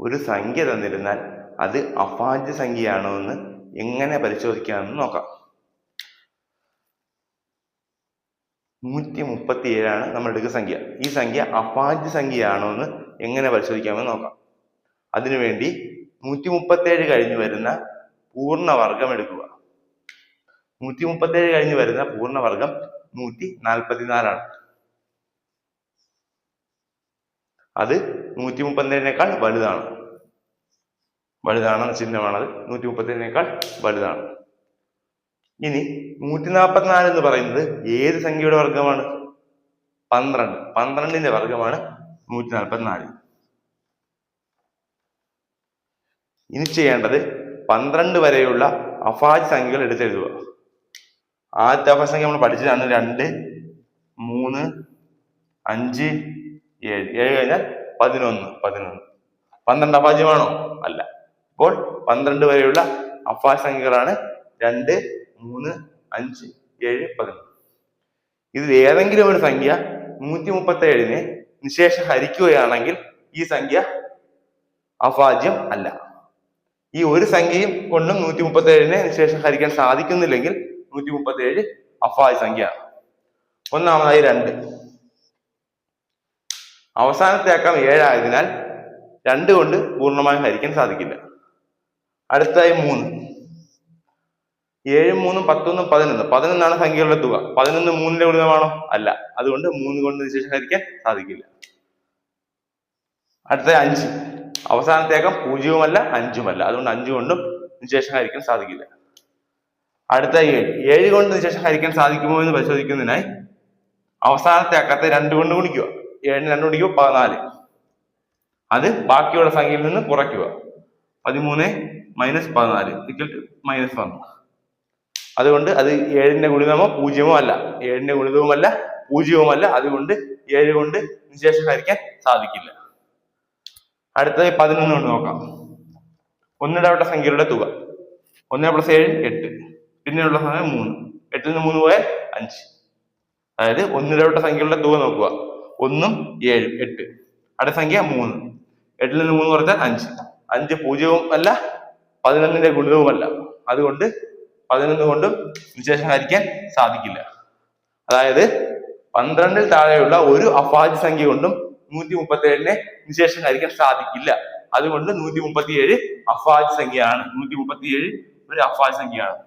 ഒരു സംഖ്യ തന്നിരുന്നാൽ അത് അഭാജ്യ സംഖ്യയാണോ എന്ന് എങ്ങനെ പരിശോധിക്കാമെന്ന് നോക്കാം. 137 നമ്മൾ എടുക്കുന്ന സംഖ്യ. ഈ സംഖ്യ അഭാജ്യ സംഖ്യയാണോ എന്ന് എങ്ങനെ പരിശോധിക്കാമെന്ന് നോക്കാം. അതിനുവേണ്ടി 137 കഴിഞ്ഞ് വരുന്ന പൂർണ്ണവർഗം എടുക്കുക. 137 കഴിഞ്ഞ് വരുന്ന പൂർണ്ണവർഗം 144 അത് 137 വലുതാണ് ചിഹ്നമാണത്. 137 വലുതാണ്. ഇനി 144 എന്ന് പറയുന്നത് ഏത് സംഖ്യയുടെ വർഗമാണ്? 12. 12ന്റെ വർഗമാണ് 144. ഇനി ചെയ്യേണ്ടത് 12 വരെയുള്ള അഭാജ്യ സംഖ്യകൾ എടുത്തെഴുതുക. ആദ്യത്തെ അഭാജ്യ സംഖ്യ നമ്മൾ പഠിച്ചതാണ് 2, 3, 5, 7. 7 കഴിഞ്ഞാൽ 11. 12 അഭാജ്യമാണോ? അല്ല. ഇപ്പോൾ 12 വരെയുള്ള അഭാജ്യ സംഖ്യകളാണ് 2, 3, 5, 7, 11. ഇതിൽ ഏതെങ്കിലും ഒരു സംഖ്യ 137നെ നിശേഷം ഹരിക്കുകയാണെങ്കിൽ ഈ സംഖ്യ അഭാജ്യം അല്ല. ഈ ഒരു സംഖ്യയും കൊണ്ടും 137നെ നിശേഷം ഹരിക്കാൻ സാധിക്കുന്നില്ലെങ്കിൽ 137 അഭാജ്യ സംഖ്യയാണ്. ഒന്നാമതായി 2. അവസാനത്തെ അക്കം 7 ആയതിനാൽ 2 കൊണ്ട് പൂർണ്ണമായും ഹരിക്കാൻ സാധിക്കില്ല. അടുത്തതായി 3. 7, 3, 11, 11. 11 സംഖ്യകളുടെ തുക. 11 3ന്റെ ഗുണിതമാണോ? അല്ല. അതുകൊണ്ട് 3 കൊണ്ട് നിശേഷം ഹരിക്കാൻ സാധിക്കില്ല. അടുത്തതായി 5. അവസാനത്തെ അക്കം 0-ഉമല്ല 5-ഉമല്ല. അതുകൊണ്ട് 5 കൊണ്ടും നിശേഷം ഹരിക്കാൻ സാധിക്കില്ല. അടുത്ത 7. 7 കൊണ്ട് നിശേഷം ഹരിക്കാൻ സാധിക്കുമോ എന്ന് പരിശോധിക്കുന്നതിനായി അവസാനത്തെ അക്കത്തെ 2 കൊണ്ട് ഗുണിക്കുക. 7നെ 2 ഗുണിക്കുക 14. അത് ബാക്കിയുള്ള സംഖ്യയിൽ നിന്ന് കുറയ്ക്കുക. 13 - 14 -1. അതുകൊണ്ട് അത് 7ന്റെ ഗുണിതമോ 0-മോ അല്ല. 7ന്റെ ഗുണിതവുമല്ല 0-വുമല്ല. അതുകൊണ്ട് 7 കൊണ്ട് നിശേഷം ഹരിക്കാൻ സാധിക്കില്ല. അടുത്തത് 11 കൊണ്ട് നോക്കാം. ഒന്നിടവിട്ട സംഖ്യകളുടെ തുക. 1 + 7 8. പിന്നെയുള്ള സംഖ്യ 3. 8ൽ നിന്ന് 3 പോയാൽ 5. അതായത് ഒന്നിടവിട്ട സംഖ്യകളുടെ തുക നോക്കുക. 1ഉം 7ഉം 8. അടുത്ത സംഖ്യ 3. 8ൽ നിന്ന് 3 കുറച്ചാൽ 5. 5 0-വും അല്ല 11ന്റെ ഗുണിതവുമല്ല. അതുകൊണ്ട് 11 കൊണ്ടും നിശേഷം ഹരിക്കാൻ സാധിക്കില്ല. അതായത് 12ൽ താഴെയുള്ള ഒരു അഭാജ്യ സംഖ്യ കൊണ്ടും 137നെ നിശേഷം ഹരിക്കാൻ സാധിക്കില്ല. അതുകൊണ്ട് 137 അഭാജ്യ സംഖ്യയാണ്. 137 ഒരു അഭാജ്യ സംഖ്യയാണ്.